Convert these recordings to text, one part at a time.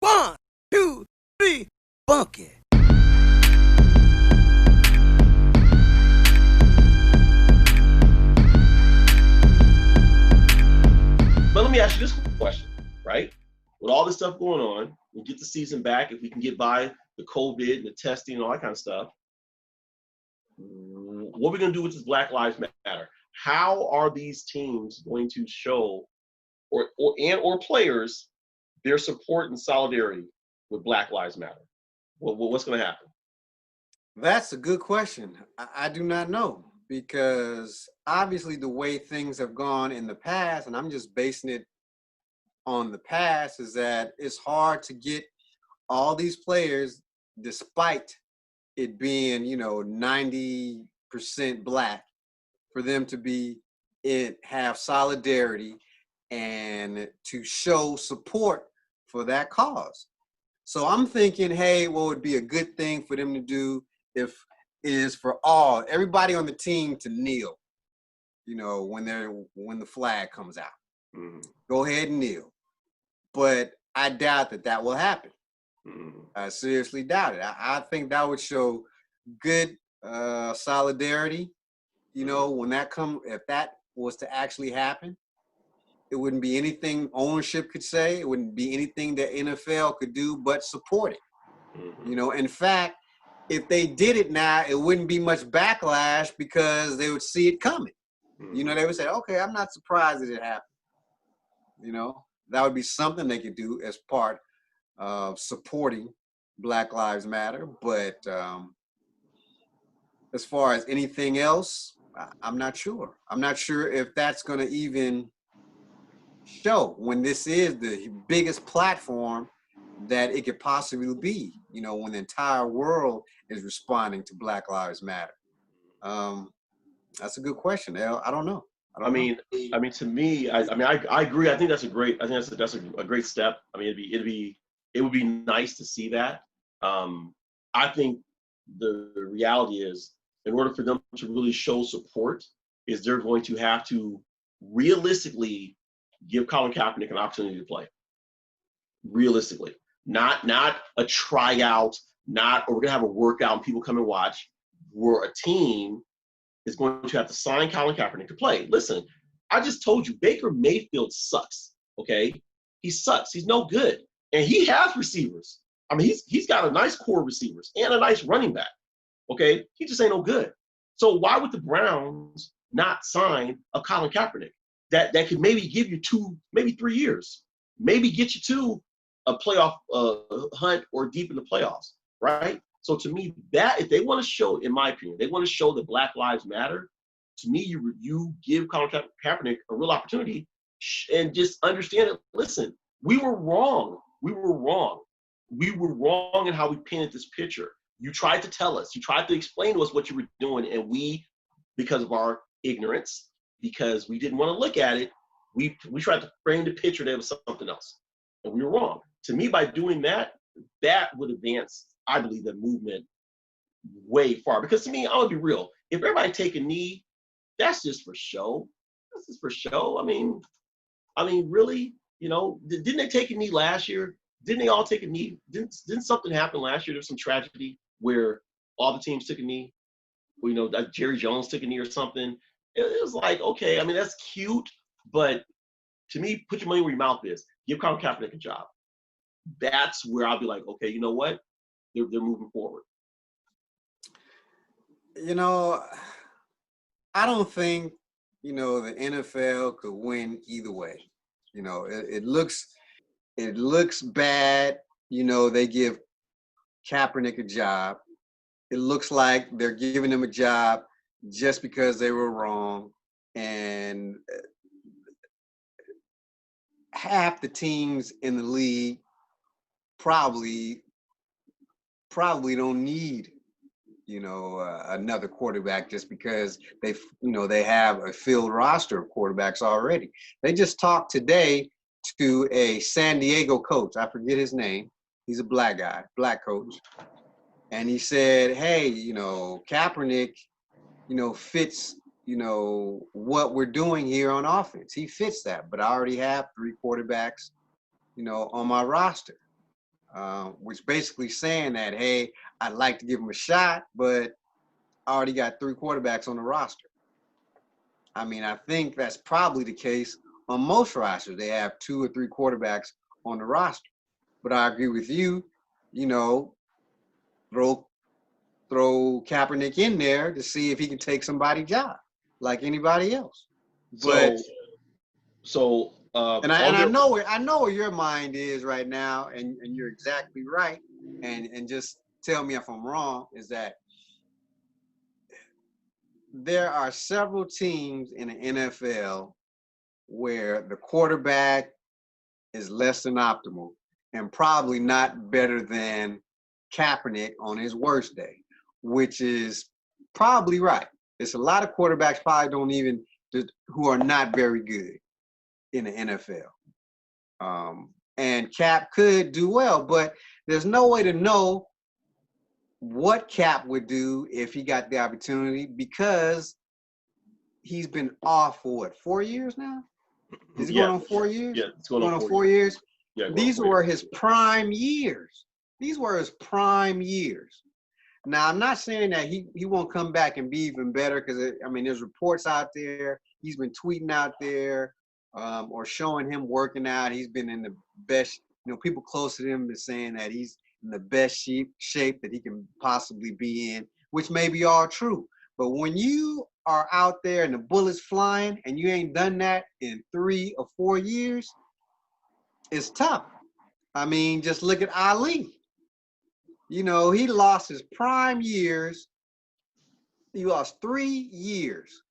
1, 2, 3, funky. But let me ask you this question, right? With all this stuff going on, we get the season back. If we can get by the COVID and the testing and all that kind of stuff, what are we going to do with this Black Lives Matter? How are these teams going to show or players their support and solidarity with Black Lives Matter? What's going to happen? That's a good question. I do not know, because obviously the way things have gone in the past, and I'm just basing it on the past, is that it's hard to get all these players, despite it being, 90% Black, for them to have solidarity and to show support for that cause. So I'm thinking, hey, what would be a good thing for them to do is for everybody on the team to kneel, when the flag comes out. Mm-hmm. Go ahead and kneel. But I doubt that will happen. Mm-hmm. I seriously doubt it. I think that would show good solidarity. If that was to actually happen, it wouldn't be anything ownership could say. It wouldn't be anything that NFL could do but support it. Mm-hmm. In fact, if they did it now, it wouldn't be much backlash because they would see it coming. Mm-hmm. They would say, okay, I'm not surprised that it happened. That would be something they could do as part of supporting Black Lives Matter. But as far as anything else, I'm not sure. I'm not sure if that's going to even show when this is the biggest platform that it could possibly be, when the entire world is responding to Black Lives Matter. That's a good question, El. I don't know. To me, I agree. I think that's a great step. I mean, it would be nice to see that. I think the reality is, in order for them to really show support, is they're going to have to realistically give Colin Kaepernick an opportunity to play. Realistically, not a tryout, or we're gonna have a workout and people come and watch. We're a team is going to have to sign Colin Kaepernick to play. Listen, I just told you, Baker Mayfield sucks, okay? He sucks. He's no good. And he has receivers. I mean, he's got a nice core of receivers and a nice running back, okay? He just ain't no good. So why would the Browns not sign a Colin Kaepernick that could maybe give you 2, maybe 3 years, maybe get you to a playoff hunt or deep in the playoffs, right? So to me, that if they want to show, in my opinion, they want to show that Black Lives Matter, to me, you give Colin Kaepernick a real opportunity and just understand it. Listen, we were wrong. We were wrong in how we painted this picture. You tried to tell us. You tried to explain to us what you were doing, and we, because of our ignorance, because we didn't want to look at it, we tried to frame the picture that it was something else, and we were wrong. To me, by doing that, that would advance, I believe, the movement way far. Because to me, I'm gonna be real. If everybody take a knee, that's just for show. That's just for show. I mean, really, didn't they take a knee last year? Didn't they all take a knee? Didn't something happen last year? There was some tragedy where all the teams took a knee. Like Jerry Jones took a knee or something. It was like, okay, I mean, that's cute, but to me, put your money where your mouth is. Give Colin Kaepernick a job. That's where I'll be like, okay, you know what? They're moving forward. I don't think, the NFL could win either way. It looks bad. They give Kaepernick a job. It looks like they're giving him a job just because they were wrong. And half the teams in the league probably don't need another quarterback just because they have a filled roster of quarterbacks already. They just talked today to a San Diego coach. I forget his name. He's a black guy, black coach. And he said, hey, Kaepernick, fits, what we're doing here on offense. He fits that, but I already have 3 quarterbacks, on my roster. which basically saying that, hey, I'd like to give him a shot, but I already got 3 quarterbacks on the roster. I mean, I think that's probably the case on most rosters. They have 2 or 3 quarterbacks on the roster. But I agree with you, you know, throw Kaepernick in there to see if he can take somebody's job like anybody else. But I know where your mind is right now, and you're exactly right. And just tell me if I'm wrong, is that there are several teams in the NFL where the quarterback is less than optimal and probably not better than Kaepernick on his worst day, which is probably right. It's a lot of quarterbacks probably don't even who are not very good in the NFL. And Cap could do well, but there's no way to know what Cap would do if he got the opportunity because he's been off for what, 4 years now? Is he going on 4 years? Yeah, it's going on 4 years. Yeah, these were his prime years. These were his prime years. Now, I'm not saying that he won't come back and be even better because, I mean, there's reports out there. He's been tweeting out there or showing him working out. He's been in the best, people close to him are saying that he's in the best shape that he can possibly be in, which may be all true. But when you are out there and the bullets flying and you ain't done that in 3 or 4 years, it's tough. I mean, just look at Ali. He lost his prime years. He lost 3 years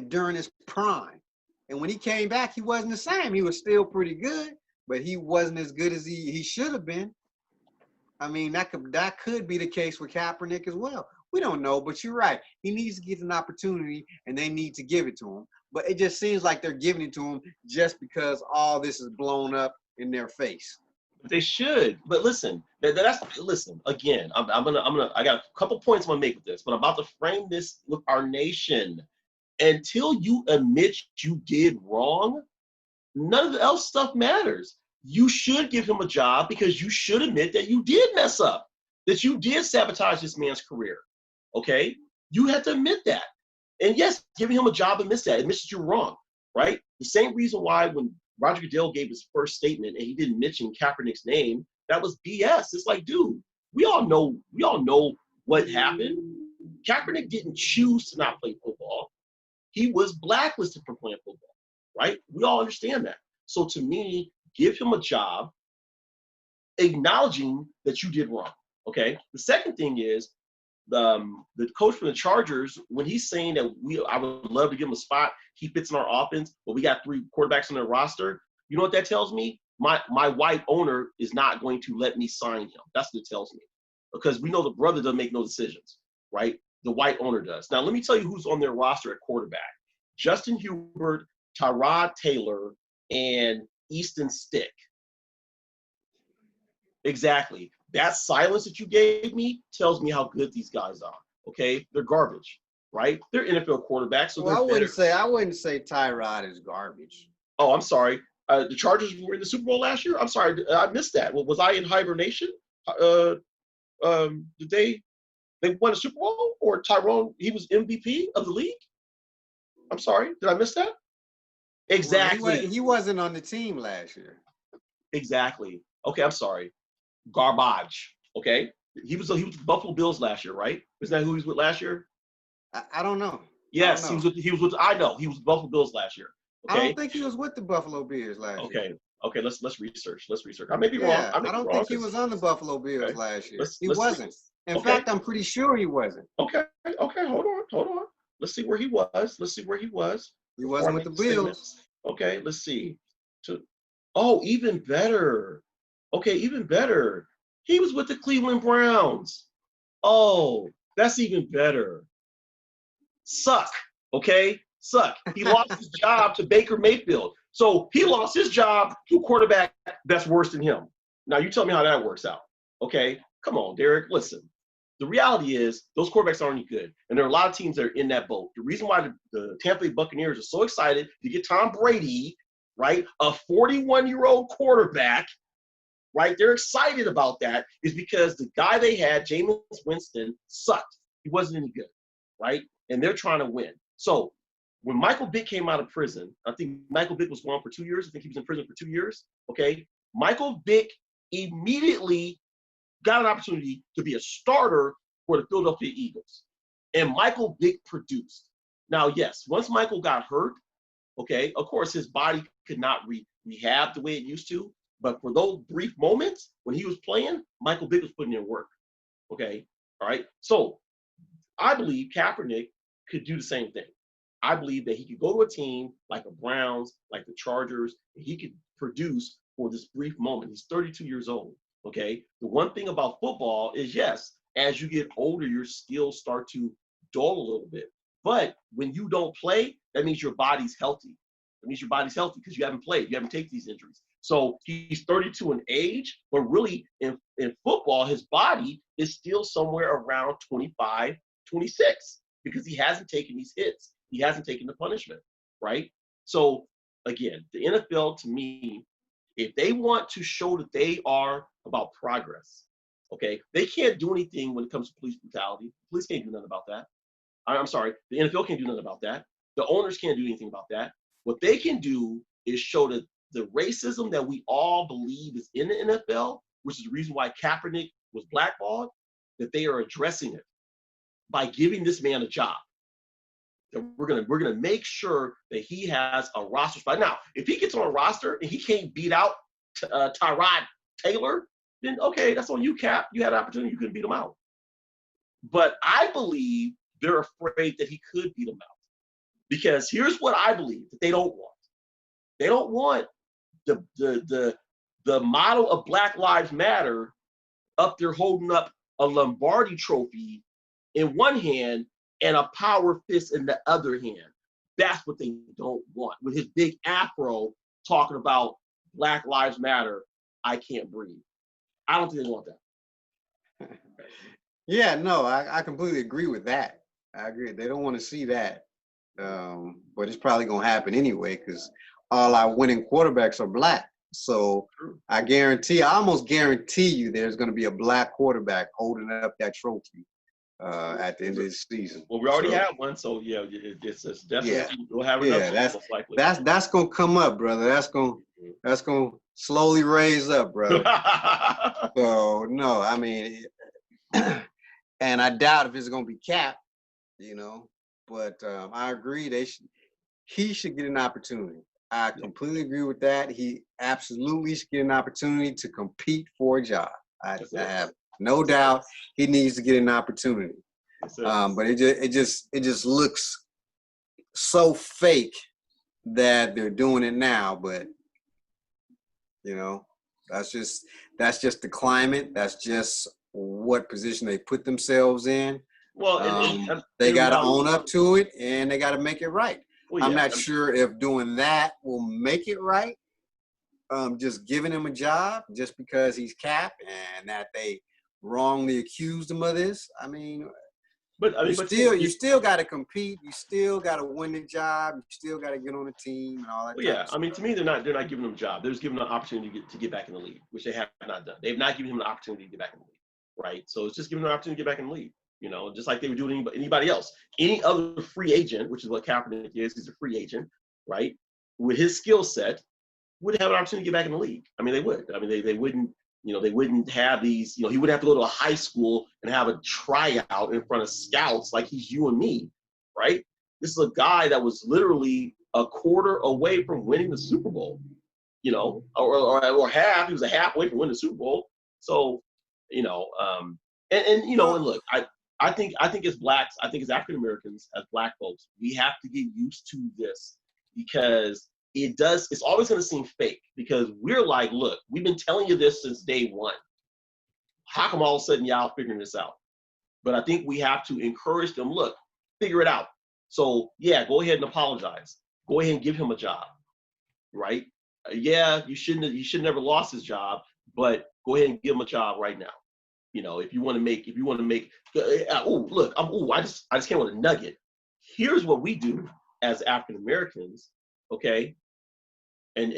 during his prime. And when he came back, he wasn't the same. He was still pretty good, but he wasn't as good as he should have been. I mean, that could be the case with Kaepernick as well. We don't know, but you're right. He needs to get an opportunity, and they need to give it to him. But it just seems like they're giving it to him just because all this is blown up in their face. They should, but listen. Listen again. I got a couple points I'm gonna make with this, but I'm about to frame this with our nation. Until you admit you did wrong, none of the else stuff matters. You should give him a job because you should admit that you did mess up, that you did sabotage this man's career. Okay, you have to admit that. And yes, giving him a job admits that you're wrong, right? The same reason why when Roger Goodell gave his first statement and he didn't mention Kaepernick's name, that was BS. It's like, dude, we all know what happened. Kaepernick didn't choose to not play football. He was blacklisted from playing football, right? We all understand that. So to me, give him a job, acknowledging that you did wrong, okay? The second thing is, the coach from the Chargers, when he's saying that I would love to give him a spot, he fits in our offense, but we got 3 quarterbacks on their roster. You know what that tells me? My white owner is not going to let me sign him. That's what it tells me. Because we know the brother doesn't make no decisions, right? The white owner does. Now, let me tell you who's on their roster at quarterback. Justin Hubert, Tyrod Taylor, and Easton Stick. Exactly. That silence that you gave me tells me how good these guys are. Okay, they're garbage, right? They're NFL quarterbacks, so I wouldn't say Tyrod is garbage. Oh, I'm sorry. The Chargers were in the Super Bowl last year. I'm sorry, I missed that. Was I in hibernation? Did they won a Super Bowl, or Tyrone? He was MVP of the league. I'm sorry, did I miss that? Exactly. Well, he wasn't on the team last year. Exactly. Okay, I'm sorry. Garbage. Okay, he was with the Buffalo Bills last year, right? Isn't that who he was with last year? I don't know. Yes, he was with. I know he was with the Buffalo Bills last year. Okay? I don't think he was with the Buffalo Bills last year. Okay. Let's research. I may be wrong. I don't think he was on the Buffalo Bills last year. He wasn't. In fact, I'm pretty sure he wasn't. Okay. Hold on. Let's see where he was. He wasn't with the Bills. Okay. Let's see. Even better. Okay, even better. He was with the Cleveland Browns. Oh, that's even better. Suck. Okay? Suck. He lost his job to Baker Mayfield. So he lost his job to a quarterback that's worse than him. Now you tell me how that works out. Okay? Come on, Derek. Listen. The reality is those quarterbacks aren't any good. And there are a lot of teams that are in that boat. The reason why the Tampa Bay Buccaneers are so excited to get Tom Brady, right, a 41-year-old quarterback, right? They're excited about that is because the guy they had, Jameis Winston, sucked. He wasn't any good, right? And they're trying to win. So when Michael Vick came out of prison, I think Michael Vick was gone for 2 years. I think he was in prison for 2 years, okay? Michael Vick immediately got an opportunity to be a starter for the Philadelphia Eagles. And Michael Vick produced. Now, yes, once Michael got hurt, okay, of course his body could not rehab the way it used to. But for those brief moments when he was playing, Michael Vick was putting in work, okay? All right? So I believe Kaepernick could do the same thing. I believe that he could go to a team like the Browns, like the Chargers, and he could produce for this brief moment. He's 32 years old, okay? The one thing about football is, yes, as you get older, your skills start to dull a little bit. But when you don't play, that means your body's healthy. That means your body's healthy because you haven't played. You haven't taken these injuries. So he's 32 in age, but really in football, his body is still somewhere around 25, 26 because he hasn't taken these hits. He hasn't taken the punishment, right? So again, the NFL to me, if they want to show that they are about progress, okay, they can't do anything when it comes to police brutality. Police can't do nothing about that. I'm sorry, the NFL can't do nothing about that. The owners can't do anything about that. What they can do is show that the racism that we all believe is in the NFL, which is the reason why Kaepernick was blackballed, that they are addressing it by giving this man a job. And we're gonna make sure that he has a roster spot. Now, if he gets on a roster and he can't beat out Tyrod Taylor, then okay, that's on you, Cap. You had an opportunity, you couldn't beat him out. But I believe they're afraid that he could beat him out. Because here's what I believe that they don't want. They don't want the model of Black Lives Matter up there holding up a Lombardi trophy in one hand and a power fist in the other hand. That's what they don't want. With his big afro talking about Black Lives Matter, I can't breathe. I don't think they want that. Yeah, no, I completely agree with that. I agree. They don't want to see that. But it's probably going to happen anyway because all our winning quarterbacks are black. So I almost guarantee you there's going to be a black quarterback holding up that trophy at the end of the season. Well, we already have one, so yeah, it's definitely we'll have another. Most likely. That's gonna come up, brother. That's gonna slowly raise up, brother. So no, I mean, and I doubt if it's gonna be Cap, But I agree he should get an opportunity. I completely agree with that. He absolutely should get an opportunity to compete for a job. I have no doubt he needs to get an opportunity. But it just looks so fake that they're doing it now. But that's just the climate. That's just what position they put themselves in. Well, they got to own up to it and they got to make it right. Well, I'm not sure if doing that will make it right. Just giving him a job just because he's Cap and that they wrongly accused him of this. I mean, you still got to compete. You still got to win the job. You still got to get on the team and all that. Well, yeah, I mean, to me, they're not giving him a job. They're just giving him an opportunity to get back in the league, which they have not done. They've not given him an opportunity to get back in the league, right? So it's just giving them an opportunity to get back in the league. Just like they were doing anybody else. Any other free agent, which is what Kaepernick is, he's a free agent, right? With his skill set, would have an opportunity to get back in the league. I mean, they would. I mean, they wouldn't, they wouldn't have these, he wouldn't have to go to a high school and have a tryout in front of scouts like he's you and me, right? This is a guy that was literally a quarter away from winning the Super Bowl, or half. He was a half away from winning the Super Bowl. So, and look, I think as blacks, I think as African Americans, as black folks, we have to get used to this because it's always going to seem fake because we're like, look, we've been telling you this since day one. How come all of a sudden y'all figuring this out? But I think we have to encourage them, look, figure it out. So yeah, go ahead and apologize. Go ahead and give him a job, right? You should never lost his job, but go ahead and give him a job right now. If you want to make, I just came with a nugget. Here's what we do as African Americans, okay? And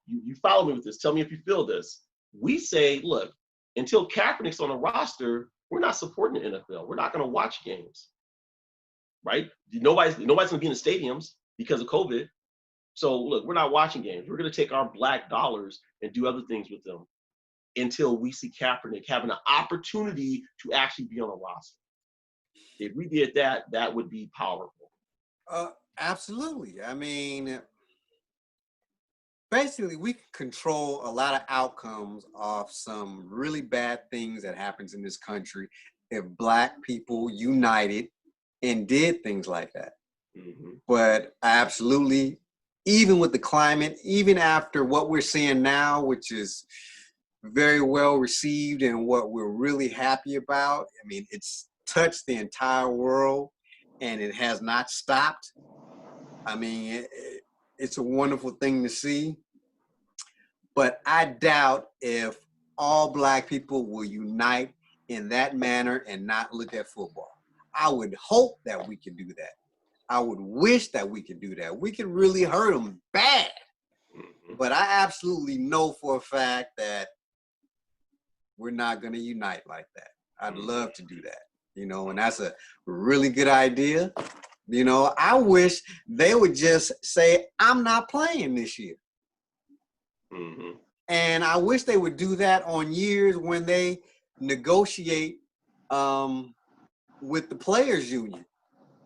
you follow me with this. Tell me if you feel this. we say, look, until Kaepernick's on the roster, we're not supporting the NFL. We're not going to watch games, right? Nobody's going to be in the stadiums because of COVID. So look, we're not watching games. We're going to take our black dollars and do other things with them until we see Kaepernick having an opportunity to actually be on a roster. If we did that, that would be powerful. Absolutely. I mean, basically, we can control a lot of outcomes of some really bad things that happens in this country if Black people united and did things like that. Mm-hmm. But absolutely, even with the climate, even after what we're seeing now, which is very well received and what we're really happy about, I mean, it's touched the entire world and it has not stopped. I mean, it's a wonderful thing to see. But I doubt if all Black people will unite in that manner and not look at football. I would hope that we can do that. I would wish that we could do that. We could really hurt them bad. But I absolutely know for a fact that we're not going to unite like that. I'd love to do that, you know, and that's a really good idea. You know, I wish they would just say, I'm not playing this year. Mm-hmm. And I wish they would do that on years when they negotiate with the players union,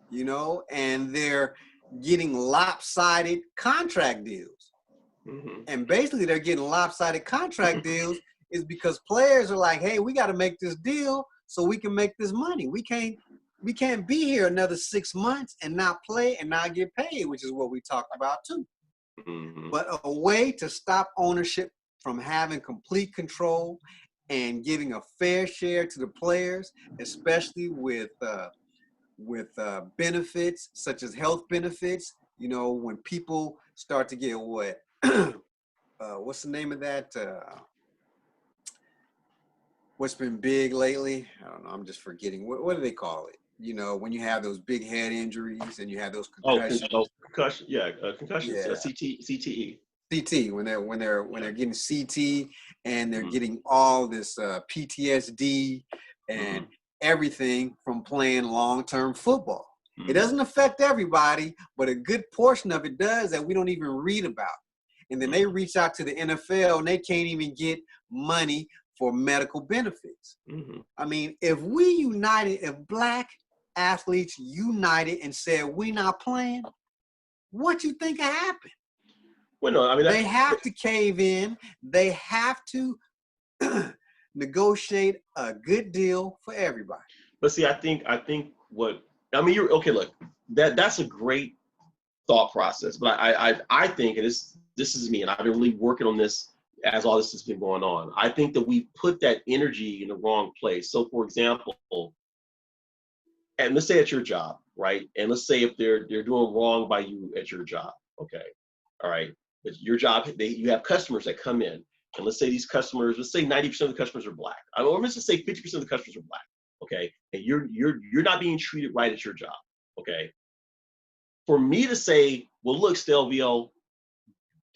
you know, and they're getting lopsided contract deals. Mm-hmm. And basically they're getting lopsided contract deals is because players are like, hey, we got to make this deal so we can make this money. We can't be here another 6 months and not play and not get paid, which is what we talked about too. Mm-hmm. But a way to stop ownership from having complete control and giving a fair share to the players, especially with benefits such as health benefits. You know, when people start to get what's the name of that? What's been big lately? I don't know. I'm just forgetting. What do they call it? You know, when you have those big head injuries and you have those concussions. Concussions. Yeah, concussions. Yeah. CTE. CT when they're getting CT and they're getting all this PTSD and everything from playing long-term football. It doesn't affect everybody, but a good portion of it does that we don't even read about. And then they reach out to the NFL and they can't even get money for medical benefits. Mm-hmm. I mean, if we united, if Black athletes united and said, we're not playing, what you think will happen? Well, no, I mean, they have to cave in. They have to negotiate a good deal for everybody. But see, I think you're okay. Look, that's a great thought process. But I think, and this is me, and I've been really working on this as all this has been going on. I think that we put that energy in the wrong place. So, for example, and let's say at your job, right? And let's say if they're doing wrong by you at your job, okay, all right. But your job, you have customers that come in, and let's say these customers, let's say 90% of the customers are Black. Or let's just say 50% of the customers are Black, okay? And you're not being treated right at your job, okay? For me to say, well, look, Stelvio,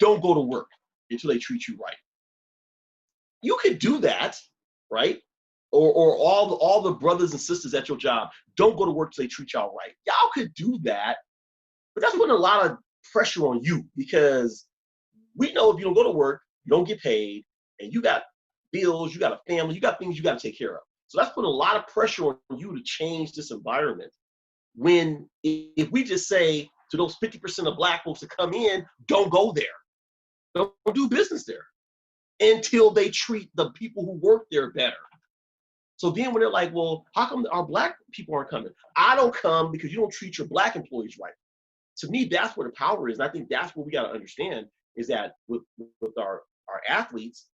don't go to work until they treat you right. You could do that, right? Or all the brothers and sisters at your job, don't go to work till they treat y'all right. Y'all could do that, but that's putting a lot of pressure on you because we know if you don't go to work, you don't get paid, and you got bills, you got a family, you got things you got to take care of. So that's putting a lot of pressure on you to change this environment. When if we just say to those 50% of Black folks to come in, don't go there. Don't do business there until they treat the people who work there better. So then when they're like, well, how come our Black people aren't coming? I don't come because you don't treat your Black employees right. To me, that's where the power is. And I think that's what we got to understand is that with our athletes,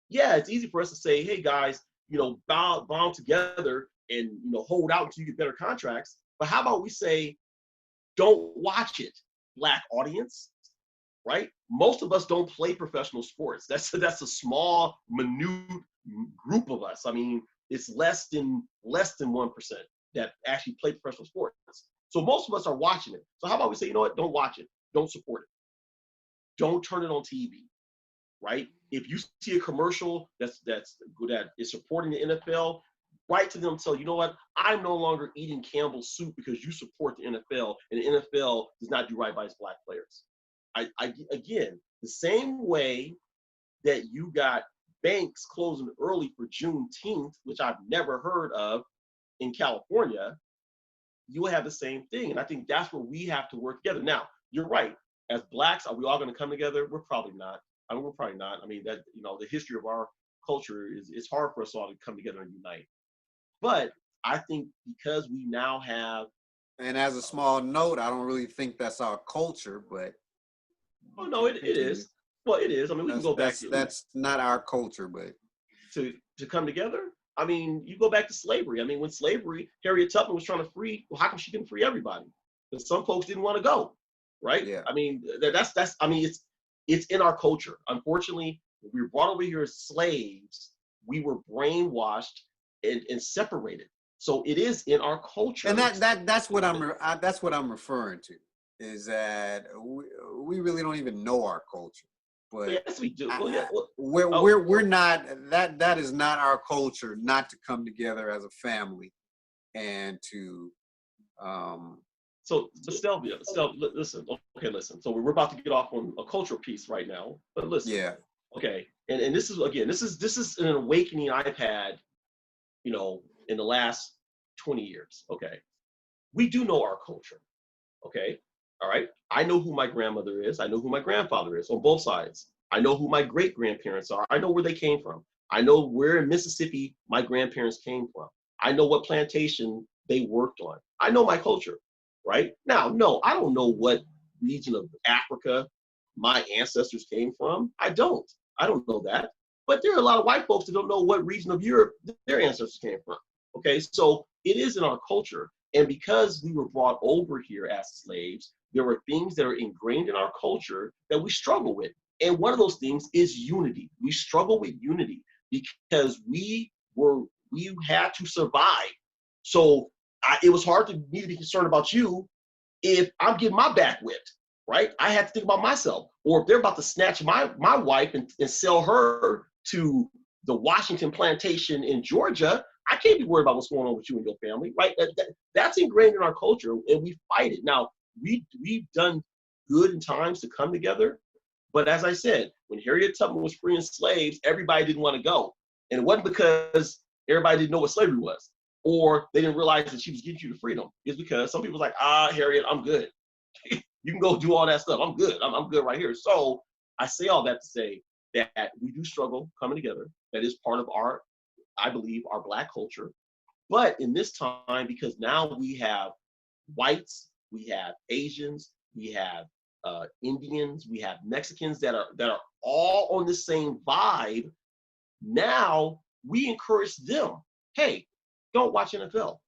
yeah, it's easy for us to say, hey guys, you know, bond together and, you know, hold out until you get better contracts. But how about we say, don't watch it, Black audience, right? Most of us don't play professional sports. That's a small, minute group of us. I mean, it's less than 1% that actually play professional sports. So most of us are watching it. So how about we say, you know what, don't watch it, don't support it. Don't turn it on TV, right? If you see a commercial that is supporting the NFL, write to them and tell, you know what, I'm no longer eating Campbell's soup because you support the NFL and the NFL does not do right by its black players. Again, the same way that you got banks closing early for Juneteenth, which I've never heard of in California, you will have the same thing. And I think that's where we have to work together. Now, you're right. As blacks, are we all going to come together? We're probably not. I mean, we're probably not. I mean, that, you know, the history of our culture is, it's hard for us all to come together and unite. But I think because we now have. And as a small note, I don't really think that's our culture, but. Oh, no, it is. Well, it is. I mean, we can go back to. That's not our culture, but. To come together? I mean, you go back to slavery. I mean, when slavery, Harriet Tubman was trying to free, well, how come she didn't free everybody? Because some folks didn't want to go, right? Yeah. I mean, I mean, it's in our culture. Unfortunately, when we were brought over here as slaves, we were brainwashed and separated. So it is in our culture. And that's what I'm referring to, is that we really don't even know our culture. But yes, we do. Well, yeah. We're not, that is not our culture, not to come together as a family and to So Stelvia, listen. Okay, listen. So we're about to get off on a cultural piece right now. But listen. Yeah. Okay. And this is, again, this is an awakening I've had, you know, in the last 20 years. Okay. We do know our culture. Okay. All right. I know who my grandmother is. I know who my grandfather is on both sides. I know who my great grandparents are. I know where they came from. I know where in Mississippi my grandparents came from. I know what plantation they worked on. I know my culture, right? Now, no, I don't know what region of Africa my ancestors came from. I don't know that. But there are a lot of white folks that don't know what region of Europe their ancestors came from. Okay, so it is in our culture. And because we were brought over here as slaves, there were things that are ingrained in our culture that we struggle with. And one of those things is unity. We struggle with unity because we had to survive. So it was hard for me to be concerned about you if I'm getting my back whipped, right? I had to think about myself. Or if they're about to snatch my wife and sell her to the Washington plantation in Georgia, I can't be worried about what's going on with you and your family, right? That's ingrained in our culture, and we fight it. Now, we've done good in times to come together, but as I said, when Harriet Tubman was freeing slaves, everybody didn't want to go. And it wasn't because everybody didn't know what slavery was, or they didn't realize that she was getting you to freedom. It's because some people was like, Harriet, I'm good. You can go do all that stuff. I'm good. I'm good right here. So I say all that to say that we do struggle coming together. That is part of our, I believe, our Black culture. But in this time, because now we have whites, we have Asians, we have Indians, we have Mexicans that are all on the same vibe. Now we encourage them. Hey, don't watch NFL,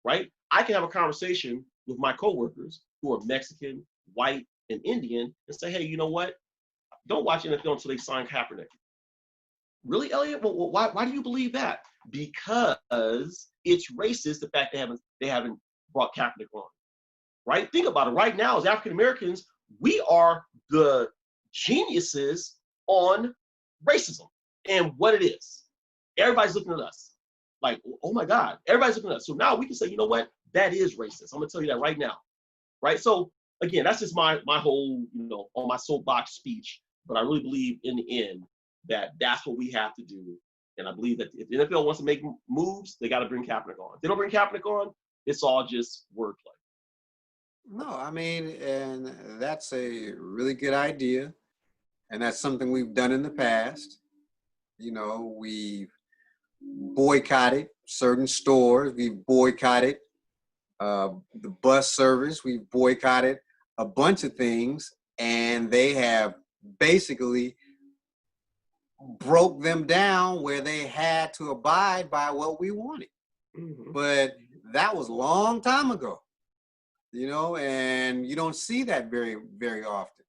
right? I can have a conversation with my coworkers who are Mexican, white, and Indian and say, hey, you know what? Don't watch NFL until they sign Kaepernick. Really, Elliot? Well, why do you believe that? Because it's racist, the fact they haven't brought Kaepernick on. Right? Think about it. Right now, as African Americans, we are the geniuses on racism and what it is. Everybody's looking at us like, oh my God, everybody's looking at us. So now we can say, you know what? That is racist. I'm gonna tell you that right now. Right? So again, that's just my whole, you know, on my soapbox speech. But I really believe in the end that that's what we have to do. And I believe that if the NFL wants to make moves, they got to bring Kaepernick on. If they don't bring Kaepernick on, it's all just wordplay. No, I mean, and that's a really good idea. And that's something we've done in the past. You know, we've boycotted certain stores. We've boycotted the bus service. We've boycotted a bunch of things. And they have basically broke them down where they had to abide by what we wanted. Mm-hmm. But that was a long time ago, you know, and you don't see that very, very often.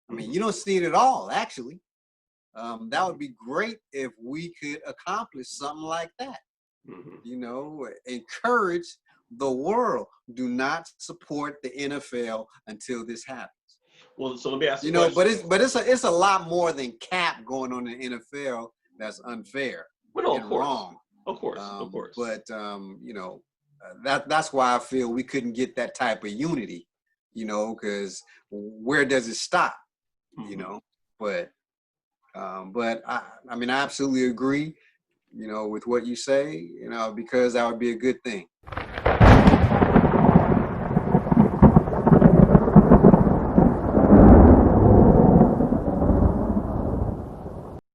I mean, you don't see it at all, actually. That would be great if we could accomplish something like that. Mm-hmm. You know, encourage the world. Do not support the NFL until this happens. Well, so let me ask You you know, a question. it's a lot more than cap going on in the NFL that's unfair Well, no, and of course. wrong. Of course. But you know, that's why I feel we couldn't get that type of unity. You know, because where does it stop? You know, but I mean, I absolutely agree. You know, with what you say. You know, because that would be a good thing.